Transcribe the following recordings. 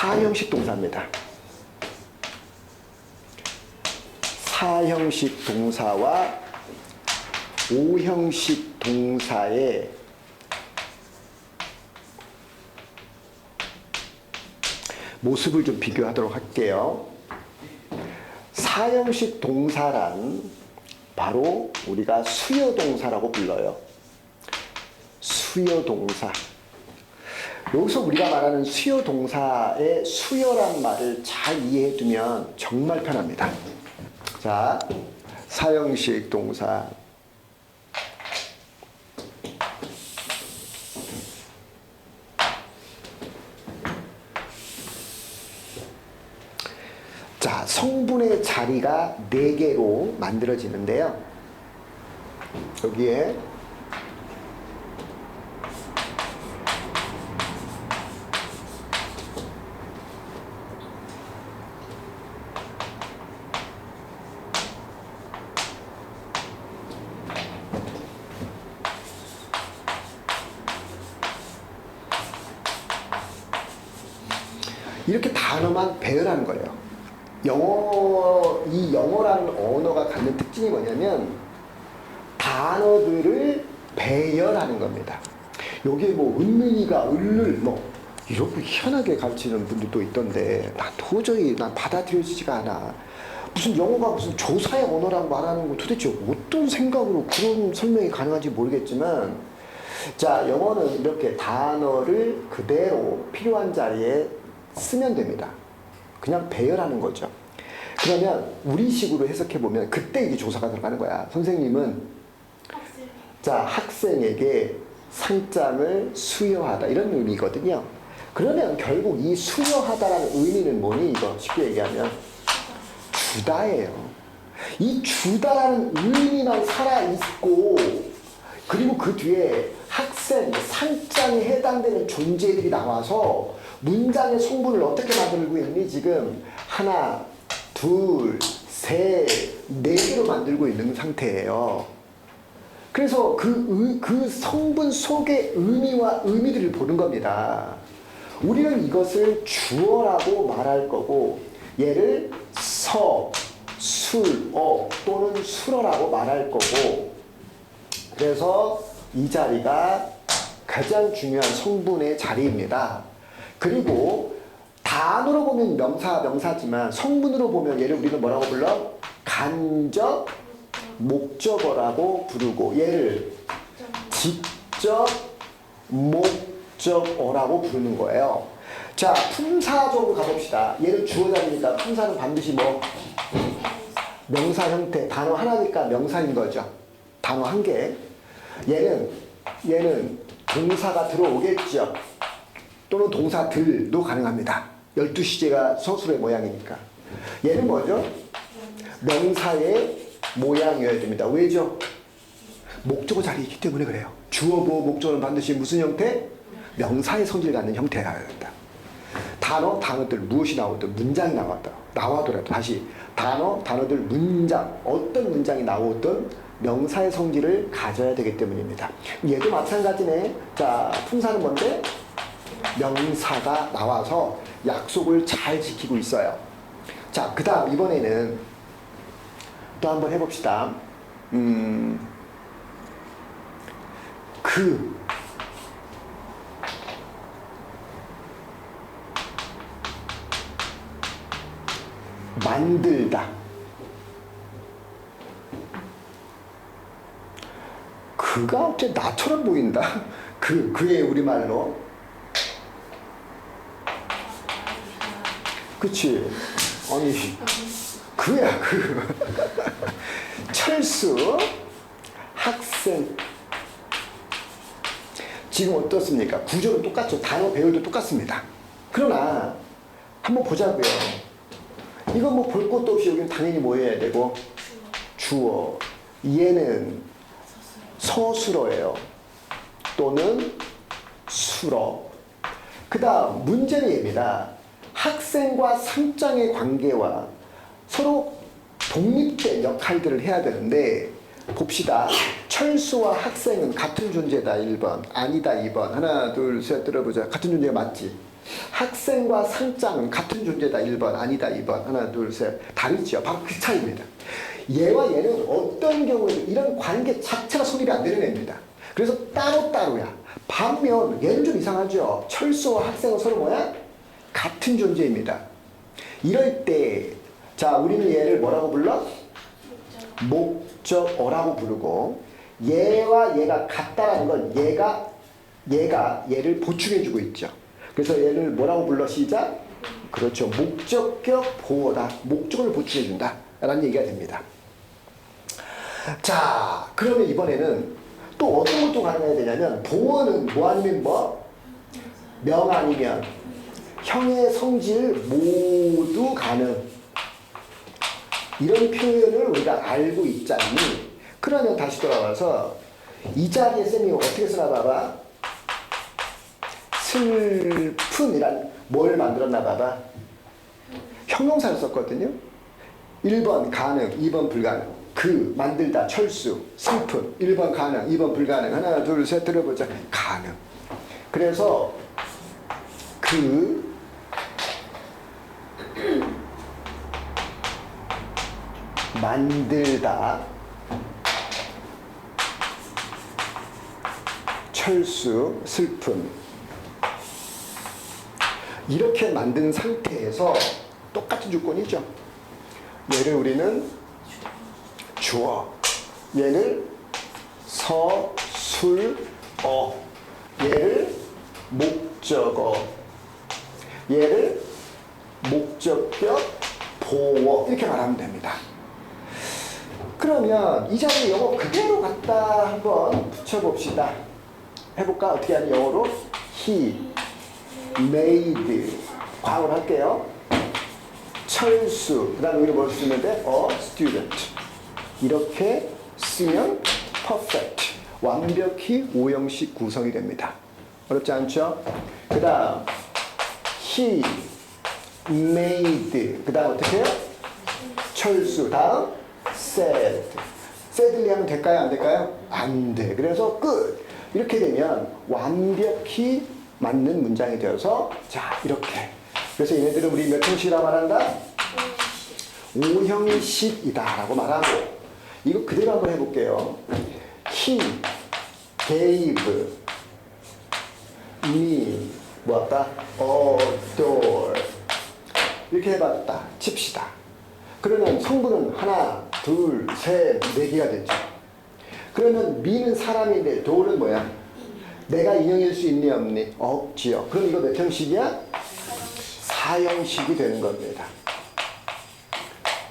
4형식 동사입니다. 4형식 동사와 5형식 동사의 모습을 좀 비교하도록 할게요. 4형식 동사란 바로 우리가 수요동사라고 불러요. 수요동사. 여기서 우리가 말하는 수요동사의 수요란 말을 잘 이해해 두면 정말 편합니다. 자, 4형식 동사. 자, 성분의 자리가 4개로 만들어지는데요. 여기에 이렇게 단어만 배열하는 거예요. 이 영어라는 언어가 갖는 특징이 뭐냐면 단어들을 배열하는 겁니다. 여기에 뭐 은민이가 을을 뭐 이렇게 희한하게 가르치는 분들도 있던데 난 받아들여지지가 않아. 무슨 영어가 무슨 조사의 언어라고 말하는 거 도대체 어떤 생각으로 그런 설명이 가능한지 모르겠지만, 자, 영어는 이렇게 단어를 그대로 필요한 자리에 쓰면 됩니다. 그냥 배열하는 거죠. 그러면 우리식으로 해석해보면 그때 이게 조사가 들어가는 거야. 선생님은 자, 학생에게 상장을 수여하다 이런 의미거든요. 그러면 결국 이 수여하다라는 의미는 뭐니? 이거 쉽게 얘기하면 주다예요. 이 주다라는 의미만 살아있고, 그리고 그 뒤에 학생, 상장에 해당되는 존재들이 나와서 문장의 성분을 어떻게 만들고 있니? 지금 하나, 둘, 셋, 4개로 만들고 있는 상태예요. 그래서 그 성분 속의 의미와 의미들을 보는 겁니다. 우리는 이것을 주어라고 말할 거고, 얘를 서, 술, 또는 술어라고 말할 거고, 그래서 이 자리가 가장 중요한 성분의 자리입니다. 그리고 단어로 보면 명사지만 성분으로 보면 얘를 우리는 뭐라고 불러? 간접 목적어라고 부르고, 얘를 직접 목적어라고 부르는 거예요. 자, 품사적으로 가봅시다. 얘는 주어 자리니까 품사는 반드시 뭐? 명사 형태. 단어 하나니까 명사인 거죠. 단어 한 개. 얘는 동사가 들어오겠죠. 또는 동사들도 가능합니다. 12시제가 서술의 모양이니까. 얘는 뭐죠? 명사의 모양이어야 됩니다. 왜죠? 목적어 자리이기 때문에 그래요. 주어, 보어, 목적어는 반드시 무슨 형태? 명사의 성질을 갖는 형태여야 된다. 단어들 무엇이 나오든 문장이 나와더라도 다시 단어들 문장, 어떤 문장이 나오든 명사의 성질을 가져야 되기 때문입니다. 얘도 마찬가지네. 자, 품사는 뭔데? 명사가 나와서 약속을 잘 지키고 있어요. 자, 그 다음 이번에는 또 한번 해봅시다. 만들다. 그가 어째 나처럼 보인다. 그의 우리말로. 그치? 아니, 그야. 철수, 학생. 지금 어떻습니까? 구조는 똑같죠. 단어 배열도 똑같습니다. 그러나 한번 보자고요. 이건 뭐 볼 것도 없이 여기는 당연히 뭐 해야 되고? 주어. 얘는 서술어예요. 또는 술어. 그 다음 문제는 얘입니다. 학생과 상장의 관계와 서로 독립된 역할들을 해야 되는데, 봅시다. 철수와 학생은 같은 존재다. 1번. 아니다. 2번. 하나, 둘, 셋 들어보자. 같은 존재가 맞지? 학생과 상장은 같은 존재다. 1번. 아니다. 2번. 하나, 둘, 셋. 다르죠. 바로 그 차이입니다. 얘와 얘는 어떤 경우에도 이런 관계 자체가 성립이 안 되는 애입니다. 그래서 따로따로야. 반면 얘는 좀 이상하죠. 철수와 학생은 서로 뭐야? 같은 존재입니다. 이럴 때 자, 우리는 얘를 뭐라고 불러? 목적어라고 부르고, 얘와 얘가 같다라는 건 얘가 얘를 보충해주고 있죠. 그래서 얘를 뭐라고 불러? 시작. 그렇죠. 목적격 보어다. 목적을 보충해준다 라는 얘기가 됩니다. 자, 그러면 이번에는 또 어떤 것도 가능해야 되냐면, 보어는 뭐 아니면 뭐? 명 아니면 형의 성질 모두 가능. 이런 표현을 우리가 알고 있잖니. 그러면 다시 돌아와서 이 자리에 쌤이 어떻게 쓰나 봐봐. 슬픈이란 뭘 만들었나 봐봐. 형용사를 썼거든요. 1번 가능, 2번 불가능. 그, 만들다, 철수, 슬픈. 1번 가능, 2번 불가능. 하나, 둘, 셋 들어보자. 가능. 그래서 그 만들다, 철수, 슬픔. 이렇게 만든 상태에서 똑같은 조건이죠. 얘를 우리는 주어, 얘를 서, 술, 어, 얘를 목적어, 얘를 목적격, 보어 이렇게 말하면 됩니다. 그러면 이 자리에 영어 그대로 갖다 한번 붙여봅시다. 해볼까? 어떻게 하는 영어로? He made. 과거로 할게요. 철수. 그 다음에 여기를 뭘 쓰면 돼? A student. 이렇게 쓰면 perfect. 완벽히 오형식 구성이 됩니다. 어렵지 않죠? 그 다음 he made. 그 다음 어떻게 해요? 철수. 다음 said. sadly 하면 될까요? 안 될까요? 안 돼. 그래서 끝. 이렇게 되면 완벽히 맞는 문장이 되어서 자 이렇게. 그래서 얘네들은 우리 몇 형식이라고 말한다? 5형식이다 라고 말하고, 이거 그대로 한번 해볼게요. He gave me 뭐 할까? A door. 이렇게 해봤다 칩시다. 그러면 성분은 하나, 둘, 셋, 네 개가 됐죠. 그러면 me는 사람인데 door는 뭐야? 내가 인형일 수 있니 없니? 없지요. 그럼 이거 몇 형식이야? 4형식이 되는 겁니다.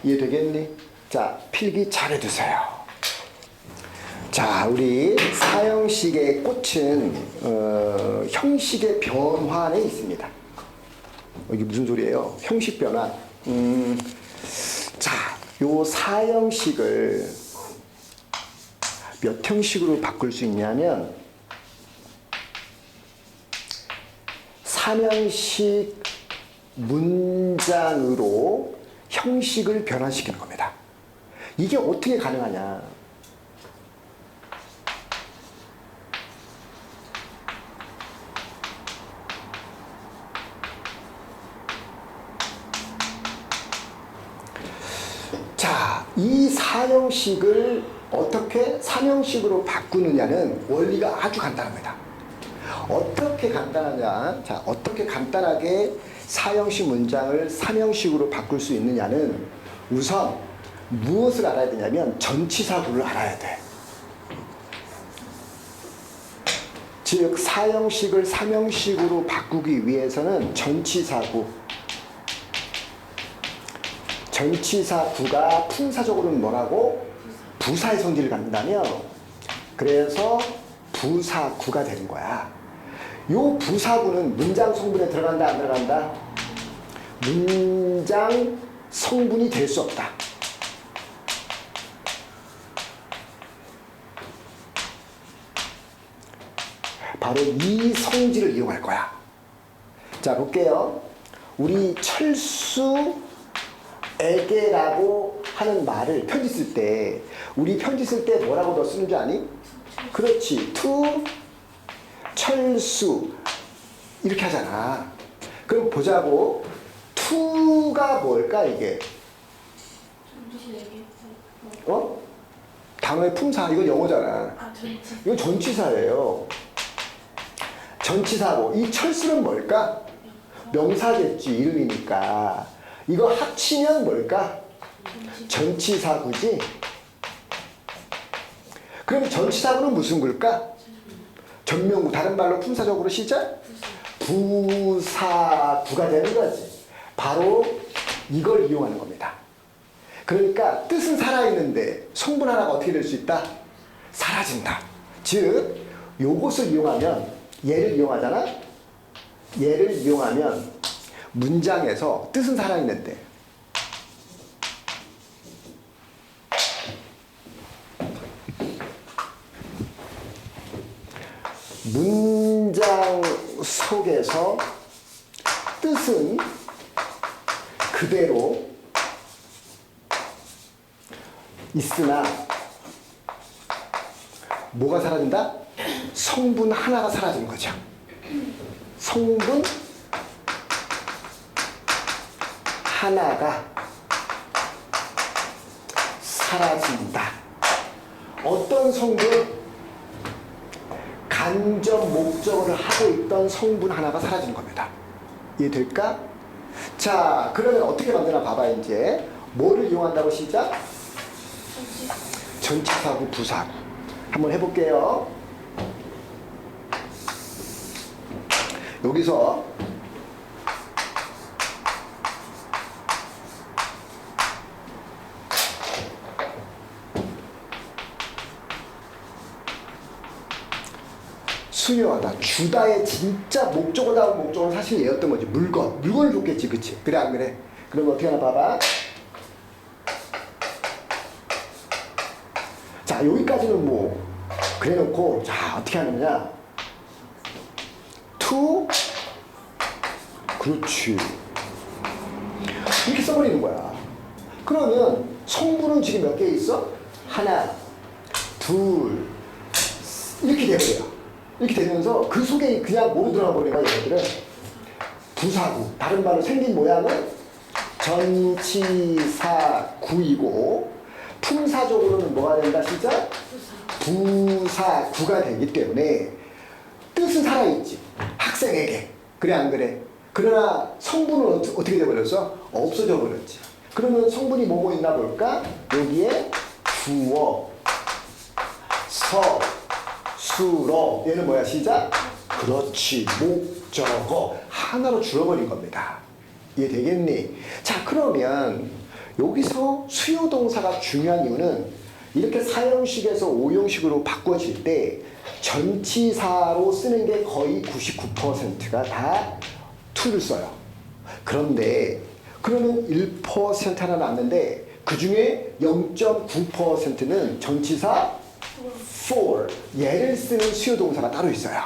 이해되겠니? 자, 필기 잘해두세요. 자, 우리 4형식의 꽃은 형식의 변환에 있습니다. 이게 무슨 소리예요? 형식 변환. 자, 요 4형식을 몇 형식으로 바꿀 수 있냐면 3형식 문장으로 형식을 변환시키는 겁니다. 이게 어떻게 가능하냐? 자, 이 4형식을 어떻게 3형식으로 바꾸느냐는 원리가 아주 간단합니다. 어떻게 간단하냐? 자, 어떻게 간단하게 4형식 문장을 3형식으로 바꿀 수 있느냐는 우선 무엇을 알아야 되냐면 전치사구를 알아야 돼. 즉 4형식을 3형식으로 바꾸기 위해서는 전치사구가 품사적으로는 뭐라고? 부사의 성질을 갖는다며. 그래서 부사구가 되는 거야. 요 부사구는 문장 성분에 들어간다 안 들어간다? 문장 성분이 될 수 없다. 바로 이 성질을 이용할 거야. 자, 볼게요. 우리 철수에게라고 하는 말을 편지 쓸 때, 우리 편지 쓸 때 뭐라고 너 쓰는 줄 아니? 그렇지. to 철수 이렇게 하잖아. 그럼 보자고. to가 뭘까 이게? 어? 단어의 품사. 이건 영어잖아. 이건 전치사예요. 전치사고 이 철수는 뭘까? 명사겠지. 이름이니까. 이거 합치면 뭘까? 전치사구지. 그럼 전치사구는 무슨 구일까? 전명구. 다른 말로 품사적으로 시작? 부사구가 되는 거지. 바로 이걸 이용하는 겁니다. 그러니까 뜻은 살아있는데 성분 하나가 어떻게 될 수 있다? 사라진다. 즉 요것을 이용하면, 얘를 이용하잖아? 얘를 이용하면 문장에서 뜻은 살아있는데 문장 속에서 뜻은 그대로 있으나 뭐가 사라진다? 성분 하나가 사라지는 거죠. 성분 하나가 사라진다. 어떤 성분? 간접 목적어를 하고 있던 성분 하나가 사라지는 겁니다. 이해될까? 자, 그러면 어떻게 만드나 봐봐. 이제 뭐를 이용한다고 시작? 전치사구, 부사구. 한번 해볼게요. 여기서 수요하다, 주다의 진짜 목적어다운 목적어는 사실 얘였던 거지. 물건을 줬겠지. 그치? 그래 안 그래? 그럼 어떻게 하나 봐봐. 자, 여기까지는 뭐 그래 놓고, 자, 어떻게 하느냐. to, 그렇지, 이렇게 써버리는 거야. 그러면 성분은 지금 몇 개 있어? 하나, 둘, 이렇게 돼버려. 이렇게 되면서 그 속에 그냥 뭐로 들어가 버리가 얘네들은 부사구. 다른 말로 생긴 모양은 전치사구이고 품사적으로는 뭐가 된다 시작? 부사구가 되기 때문에 뜻은 살아있지. 학생에게. 그래 안 그래? 그러나 성분은 어떻게 돼버렸어? 없어져 버렸지. 그러면 성분이 뭐뭐 있나 볼까? 여기에 주어, 서, 수로. 얘는 뭐야 시작? 그렇지, 목적어 하나로 줄어버린 겁니다. 이해되겠니? 자, 그러면 여기서 수요동사가 중요한 이유는 이렇게 사형식에서 오형식으로 바꿔질 때 전치사로 쓰는 게 거의 99%가 다 to를 써요. 그런데 그러면 1% 하나 남는데 그 중에 0.9%는 전치사 for, 얘를 쓰는 수요동사가 따로 있어요.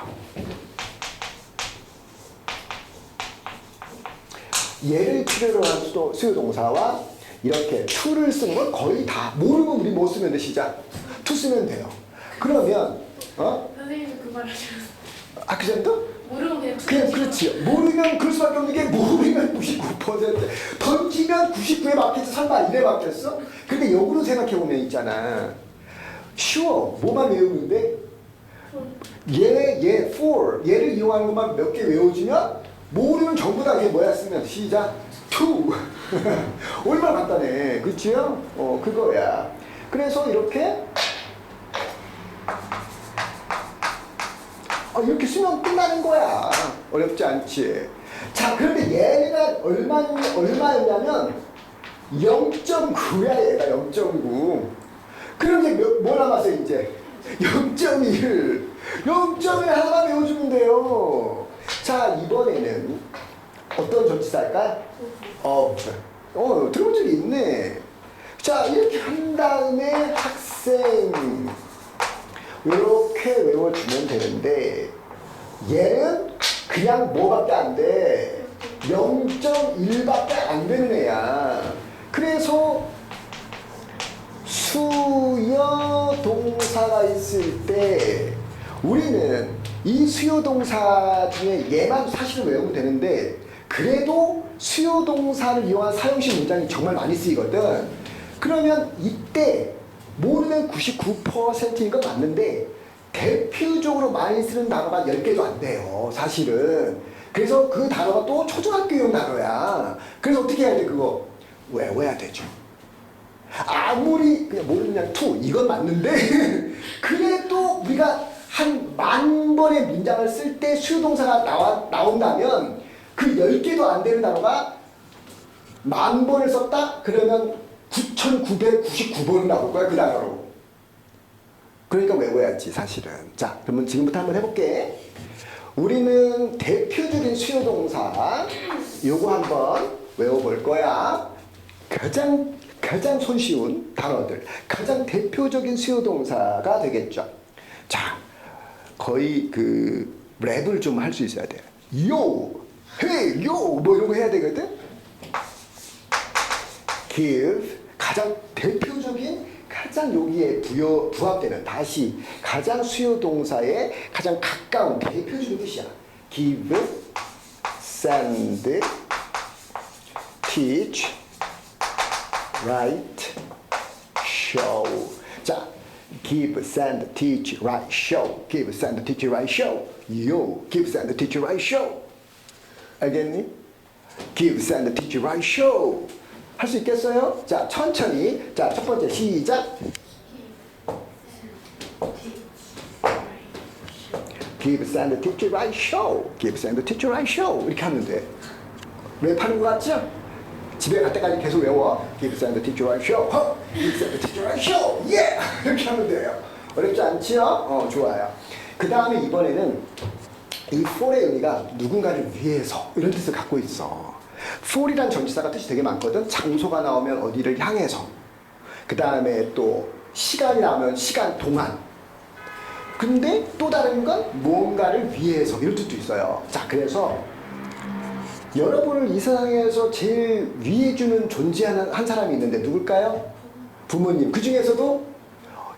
얘를 필요로 한 수요동사와 이렇게 to를 쓰는 건 거의 다, 모르면 우리 뭐 쓰면 돼 시작? to 쓰면 돼요. 그러면 선생님도 그 말 하셨어요. 아, 그 정도? 모르면 그냥 그렇지. 모르면 그럴 수밖에 없는 게, 모르면 99%, 던지면 99에 맞겠지. 설마 1에 맞겠어? 근데 역으로 생각해보면 있잖아. 쉬워. 뭐만 외우는데? 얘, for, 얘를 이용하는 것만 몇 개 외워주면 모르면 전부 다 이게 뭐야 쓰면 시작? to. 얼마나 간단해. 그치요? 그거야. 그래서 이렇게 이렇게 쓰면 끝나는 거야. 어렵지 않지. 자, 그런데 얘가 얼마였냐면 0.9야. 얘가 0.9. 그럼 이제 뭐 남았어요 이제? 0.1. 0.1 하나만 외워주면 돼요. 자, 이번에는 어떤 전치사일까? 들어본 적이 있네. 자, 이렇게 한 다음에 학생 이렇게 외워주면 되는데 얘는 그냥 뭐밖에 안 돼? 0.1밖에 안 되는 애야. 그래서 수요 동사가 있을 때 우리는 이 수요 동사 중에 얘만 사실은 외우면 되는데 그래도 수요동사를 이용한 사용식 문장이 정말 많이 쓰이거든. 그러면 이때 모르는 99%인 건 맞는데 대표적으로 많이 쓰는 단어가 10개도 안 돼요. 사실은. 그래서 그 단어가 또 초등학교용 단어야. 그래서 어떻게 해야 돼 그거? 외워야 되죠. 아무리 그냥 모르는 그냥 투 이건 맞는데 그래도 우리가 한 10,000번의 문장을 쓸 때 수요동사가 나온다면 그 10개도 안 되는 단어가 10,000번을 썼다? 그러면 9,999번은 나올 거야 그 단어로. 그러니까 외워야지 사실은. 자 그러면 지금부터 한번 해볼게. 우리는 대표적인 수요동사 요거 한번 외워볼 거야. 가장 손쉬운 단어들, 가장 대표적인 수요동사가 되겠죠. 자, 거의 그 랩을 좀 할 수 있어야 돼. 요, 헤이, 요, 뭐 이런 거 해야 되거든. give, 가장 대표적인, 가장 여기에 부합되는, 다시 가장 수요동사에 가장 가까운 대표적인 뜻이야. give, send, teach, write, show. 자, give, send, teach, write, show. give, send, teach, write, show. You, give, send, teach, write, show. 알겠니? give, send, teach, write, show. 할 수 있겠어요? 자, 천천히. 자, 첫 번째 시작. give, send, teach, write, show. give, send, teach, write, show. 이렇게 하면 돼. 랩하는 거 같죠? 집에 갈 때까지 계속 외워. give, send, teach, write, show. give, send, teach, write, show. 예! 이렇게 하면 돼요. 어렵지 않지요? 좋아요. 그 다음에 이번에는 이 for의 의미가 누군가를 위해서 이런 뜻을 갖고 있어. for이란 전치사가 뜻이 되게 많거든. 장소가 나오면 어디를 향해서. 그 다음에 또 시간이 나오면 시간 동안. 근데 또 다른 건 무언가를 위해서 이런 뜻도 있어요. 자, 그래서 여러분을 이 세상에서 제일 위해주는 존재하는 한 사람이 있는데 누굴까요? 부모님. 그 중에서도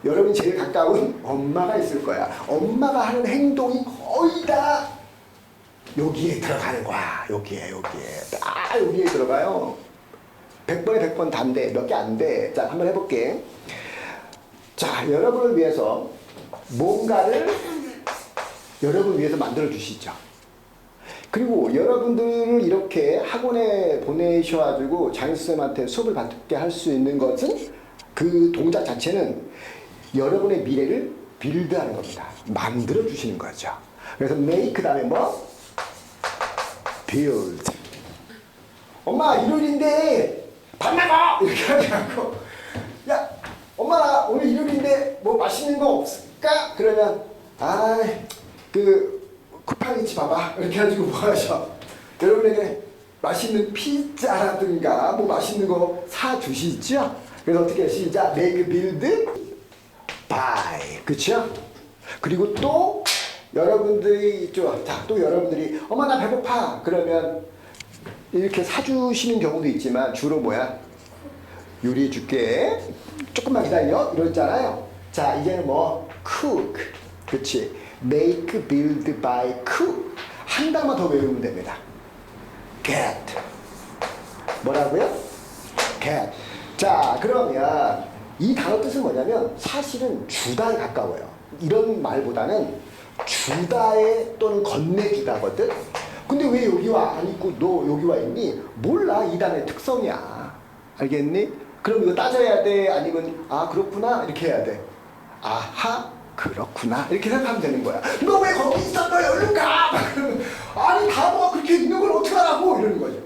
여러분이 제일 가까운 엄마가 있을 거야. 엄마가 하는 행동이 거의 다 여기에 들어가는 거야. 여기에. 다 여기에 들어가요. 100번에 100번 단데 몇 개 안 돼. 자, 한번 해볼게. 자, 여러분을 위해서 뭔가를 여러분을 위해서 만들어 주시죠. 그리고 여러분들을 이렇게 학원에 보내셔가지고 장수쌤한테 수업을 받게 할 수 있는 것은 그 동작 자체는 여러분의 미래를 빌드하는 겁니다. 만들어 주시는 거죠. 그래서 make 다음에 뭐? build. 엄마 일요일인데 밥 나가! 이렇게 하지 않고 야 엄마 나 오늘 일요일인데 뭐 맛있는 거 없을까? 그러면 그 쿠팡이치 봐봐 이렇게 해가지고 뭐 하셔? 여러분에게 맛있는 피자라든가 뭐 맛있는 거 사주시죠? 그래서 어떻게 시작? make, build, buy. 그쵸? 그리고 또 여러분들이 또 여러분들이 엄마 나 배고파 그러면 이렇게 사주시는 경우도 있지만 주로 뭐야? 요리해 줄게 조금만 기다려 이러잖아요. 자 이제는 뭐 cook. 그치? make, build, buy, cook. 한 단어만 더 외우면 됩니다. get. 뭐라고요? get. 자 그러면 이 단어 뜻은 뭐냐면 사실은 주다에 가까워요. 이런 말보다는 주다에 또는 건네주다거든. 근데 왜 여기 와 안 있고 너 여기 와 있니? 몰라. 이 단어의 특성이야. 알겠니? 그럼 이거 따져야 돼? 아니면 아 그렇구나 이렇게 해야 돼? 아하 그렇구나 이렇게 생각하면 되는 거야. 너 왜 거기 있어? 너 얼른 가! 아니 단어가 그렇게 있는 걸 어떻게 하라고 이러는 거죠.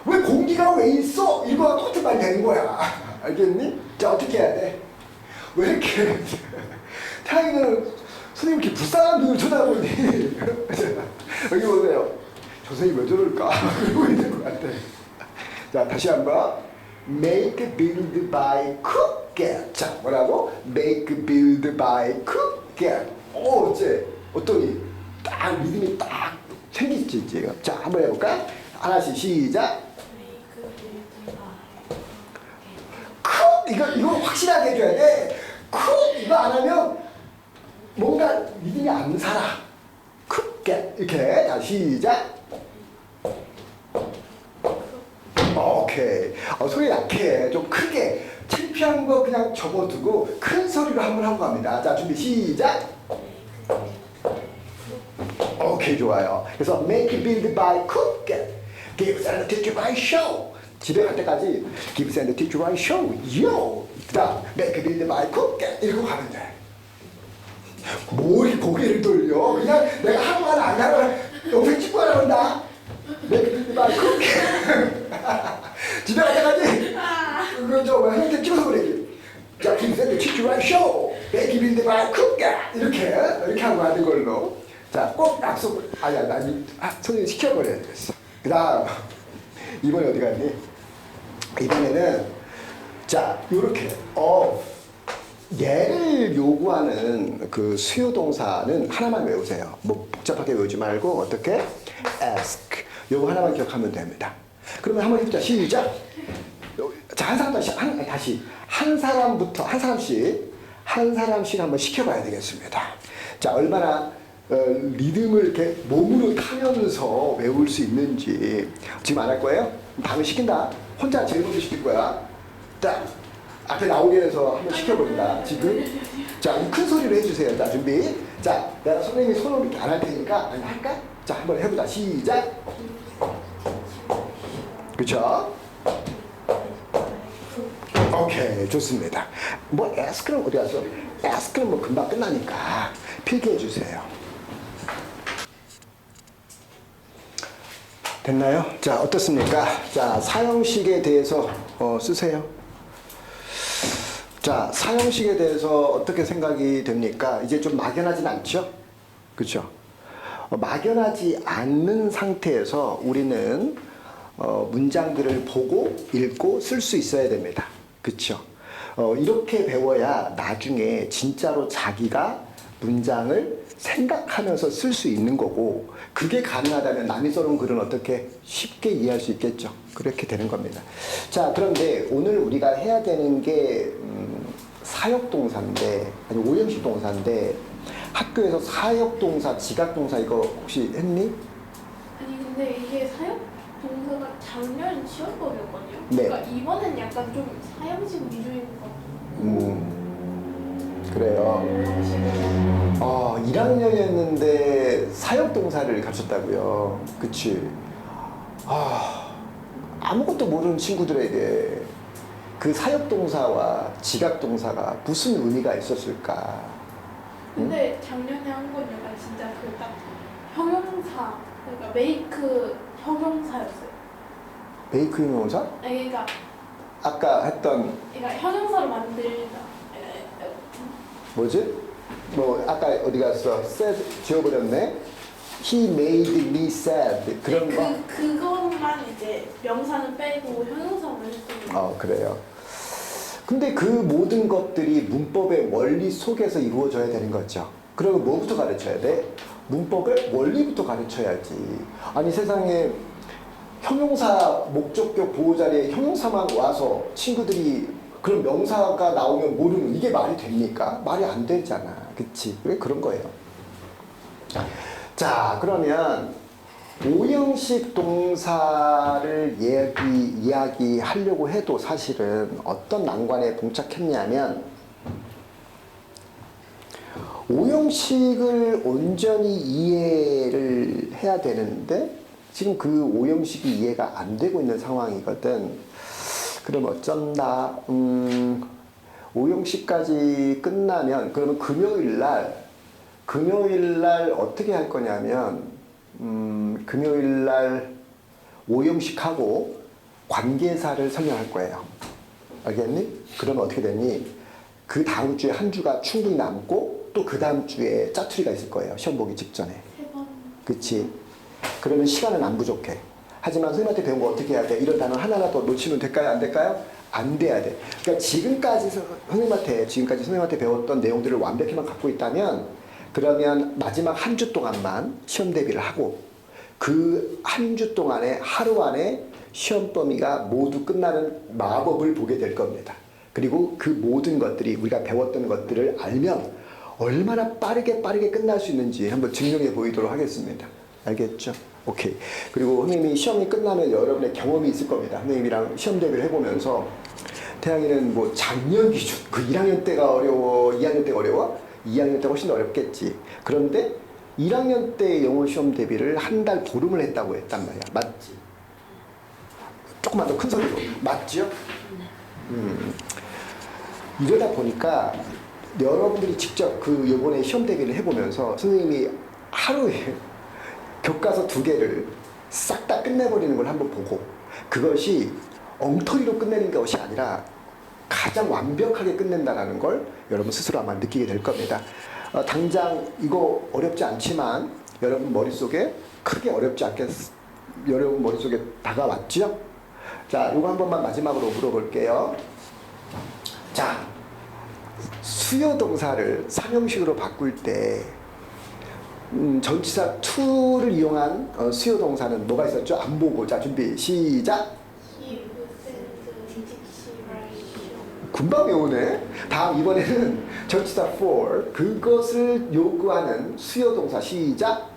왜 공기가 왜 있어? 이거랑 똑같은 말이 되는 거야. 알겠니? 자 어떻게 해야 돼? 왜 이렇게 태양이는 선생님 이렇게 불쌍한 눈을 쳐다보니 여기 보세요. 저 선생님 왜 저럴까? 그러고 있는 것 같아. 자 다시 한번 make, build, buy, cook, get. 자 뭐라고? make, build, buy, cook, get. 어째? 어떠니? 딱 리듬이 딱 생기지 지금. 자 한번 해볼까? 하나씩 시작. 이거 확실하게 해줘야 돼. 이거 안 하면 뭔가 믿음이 안 살아. 크게 이렇게 자 시작. 오케이. 소리 약해. 좀 크게. 창피한 거 그냥 접어두고 큰 소리로 한번 하고 갑니다. 자, 준비 시작. 오케이, 좋아요. 그래서 make, build, buy, cook, give, send, teach, buy, show. 집에 갈 때까지 give, send, teach, buy, show. yo. 그다음 make, build, buy, cook 이러고 가면 돼. 뭘 고개를 돌려? 그냥 내가 하는 말 안 하면 영상 찍고 하라 그런다. make, build, buy, cook. 집에 갈 때까지 그저 형태 찍어서 그래. 자, give, send, teach, buy, show. make, build, buy, cook 이렇게 하고 하는 걸로. 자, 꼭 약속을. 선생님 시켜버려야 되겠어. 그 다음, 이번에 어디 갔니? 이번에는, 자, 요렇게, 얘를 요구하는 그 수요동사는 하나만 외우세요. 뭐 복잡하게 외우지 말고, 어떻게? ask. 요거 하나만 기억하면 됩니다. 그러면 한번 해보자. 시작! 자, 한 사람부터, 한 사람씩 한번 시켜봐야 되겠습니다. 자, 얼마나 리듬을 이렇게 몸으로 타면서 외울 수 있는지. 지금 안 할 거예요? 다음에 시킨다. 혼자 제일 먼저 시킬 거야. 딱 앞에 나오게 해서 한번 시켜봅니다. 지금. 자, 큰 소리로 해주세요. 자, 준비. 자, 내가 선생님이 손으로 이렇게 안 할 테니까, 아니, 할까? 자, 한번 해보자. 시작. 그쵸? 오케이, 좋습니다. 뭐, ask는 어디 갔어? ask는 뭐 금방 끝나니까 필기해 주세요. 됐나요? 자, 어떻습니까? 자, 사형식에 대해서 쓰세요. 자, 사형식에 대해서 어떻게 생각이 됩니까? 이제 좀 막연하진 않죠? 그렇죠? 막연하지 않는 상태에서 우리는 문장들을 보고 읽고 쓸 수 있어야 됩니다. 그렇죠? 이렇게 배워야 나중에 진짜로 자기가 문장을 생각하면서 쓸 수 있는 거고, 그게 가능하다면 남이 써놓은 글은 어떻게 쉽게 이해할 수 있겠죠. 그렇게 되는 겁니다. 자, 그런데 오늘 우리가 해야 되는 게 사역동사인데, 아니 오형식 동사인데, 학교에서 사역동사, 지각동사 이거 혹시 했니? 아니 근데 이게 사역 동사가 작년 시험법이었거든요. 네. 그러니까 이번엔 약간 좀 사형식 위주인 것 같아요. 그래요. 1학년이었는데 사역동사를 가르쳤다고요. 그치? 아무것도 모르는 친구들에게 그 사역동사와 지각동사가 무슨 의미가 있었을까? 근데 작년에 한 건 약간 진짜 그 딱 형용사, 그러니까 메이크 형용사였어요. 베이크 형용사? 아니 그러니까 그러니까 형용사로 만들다. 뭐지? 뭐 아까 어디 갔어? sad 지워버렸네. He made me sad. 그런 거? 그것만 이제 명사는 빼고 형용사만 했어요. 그래요. 근데 그 모든 것들이 문법의 원리 속에서 이루어져야 되는 거죠. 그러면 뭐부터 가르쳐야 돼? 문법의 원리부터 가르쳐야지. 아니 세상에 형용사 목적격 보호 자리에 형용사만 와서 친구들이 그런 명사가 나오면 모르는, 이게 말이 됩니까? 말이 안 되잖아. 그치? 왜 그런 거예요? 자, 그러면 오형식 동사를 이야기하려고 해도 사실은 어떤 난관에 봉착했냐면, 오형식을 온전히 이해를 해야 되는데 지금 그 오형식이 이해가 안 되고 있는 상황이거든. 그럼 어쩐다. 오형식까지 끝나면, 그러면 금요일 날 어떻게 할 거냐면, 금요일 날 오형식하고 관계사를 설명할 거예요. 알겠니? 그러면 어떻게 되니? 그 다음 주에 한 주가 충분히 남고, 또 그 다음 주에 짜투리가 있을 거예요. 시험 보기 직전에. 3번. 그치? 그러면 시간은 안 부족해. 하지만 선생님한테 배운 거 어떻게 해야 돼? 이런 단어 하나하나 더 놓치면 될까요? 안 될까요? 안 돼야 돼. 그러니까 지금까지 선생님한테 배웠던 내용들을 완벽히만 갖고 있다면, 그러면 마지막 한 주 동안만 시험 대비를 하고, 그 한 주 동안에 하루 안에 시험 범위가 모두 끝나는 마법을 보게 될 겁니다. 그리고 그 모든 것들이 우리가 배웠던 것들을 알면 얼마나 빠르게 끝날 수 있는지 한번 증명해 보이도록 하겠습니다. 알겠죠? 오케이. 그리고 선생님이 시험이 끝나면 여러분의 경험이 있을 겁니다. 선생님이랑 시험 대비를 해보면서 태양이는 뭐 작년 기준 그 1학년 때가 어려워, 2학년 때가 어려워? 2학년 때가 훨씬 더 어렵겠지. 그런데 1학년 때 영어 시험 대비를 한 달 보름을 했다고 했단 말이야. 맞지? 조금만 더 큰 소리로. 맞죠? 이러다 보니까 여러분들이 직접 그 요번에 시험 대비를 해보면서 선생님이 하루에 교과서 2개를 싹 다 끝내버리는 걸 한번 보고 그것이 엉터리로 끝내는 것이 아니라 가장 완벽하게 끝낸다는 걸 여러분 스스로 아마 느끼게 될 겁니다. 당장 이거 어렵지 않지만 여러분 머릿속에 크게 어렵지 않게 여러분 머릿속에 다가왔죠? 자, 이거 한 번만 마지막으로 물어볼게요. 자, 수요 동사를 삼형식으로 바꿀 때 전치사 to를 이용한 수요 동사는 뭐가 있었죠? 안 보고. 자, 준비 시작. 금방 외우네. 다음 이번에는 전치사 for 그것을 요구하는 수요 동사 시작.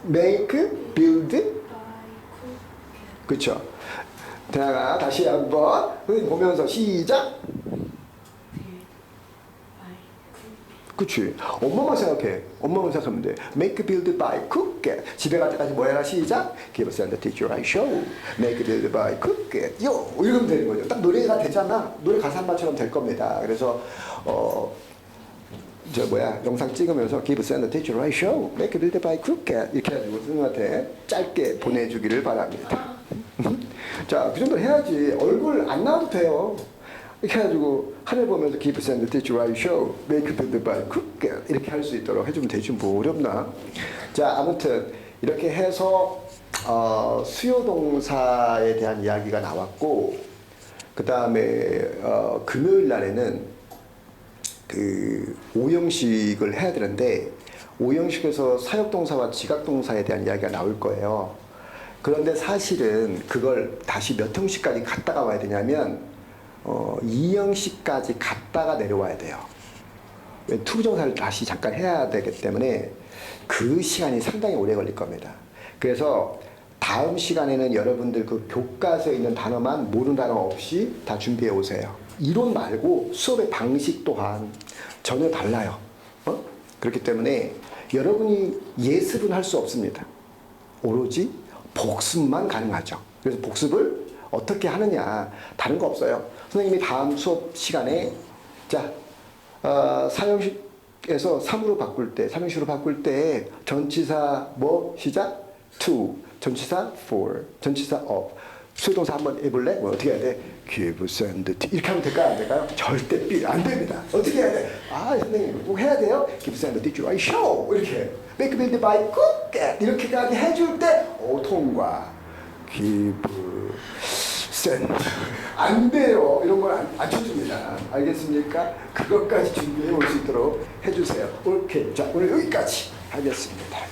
make, build. 그렇죠. 대학아 다시 한번 선생님 보면서 시작. 그치. 엄마만 생각해. 엄마만 생각하면 돼. Make, build, buy, cook, get. 집에 갈 때까지 뭐 해라? 시작. Give us the teacher I show. Make, build, buy, cook, get. 요! 이러면 되는 거죠. 딱 노래가 되잖아. 노래 가사 한 마처럼 될 겁니다. 그래서 영상 찍으면서 Give us the teacher I show. Make, build, buy, cook, get. 이렇게 해가지고 선생님한테 짧게 보내주기를 바랍니다. 자, 그 정도 해야지. 얼굴 안 나와도 돼요. 이렇게 해가지고 하늘 보면서 Give us the teacher I show. Make, build, buy, cook, get. 이렇게 할 수 있도록 해주면 되지 뭐 어렵나. 자, 아무튼 이렇게 해서 수요 동사에 대한 이야기가 나왔고 그 다음에 금요일 날에는 그 5형식을 해야 되는데 5형식에서 사역동사와 지각동사에 대한 이야기가 나올 거예요. 그런데 사실은 그걸 다시 몇 형식까지 갔다가 와야 되냐면 2형식까지 갔다가 내려와야 돼요. 투부정사를 다시 잠깐 해야 되기 때문에 그 시간이 상당히 오래 걸릴 겁니다. 그래서 다음 시간에는 여러분들 그 교과서에 있는 단어만 모르는 단어 없이 다 준비해 오세요. 이론 말고 수업의 방식 또한 전혀 달라요. 그렇기 때문에 여러분이 예습은 할 수 없습니다. 오로지 복습만 가능하죠. 그래서 복습을 어떻게 하느냐, 다른 거 없어요. 선생님이 다음 수업 시간에 자 4형식에서 3으로 바꿀 때, 3형식으로 바꿀 때 전치사 뭐 시작? to, 전치사 for, 전치사 of. 수동사 한번 해볼래? 뭐 어떻게 해야 돼? give, send, 이렇게 하면 될까요? 안 될까요? 절대 안 됩니다. 어떻게 해야 돼? 아, 선생님 꼭 해야 돼요? give, send, teach, I show 이렇게 make, build, buy, cook, get 이렇게까지 해줄 때 통과. give, send 안 돼요. 이런 걸 안 쳐줍니다. 알겠습니까? 그것까지 준비해 올 수 있도록 해주세요. 오케이. 자, 오늘 여기까지 하겠습니다.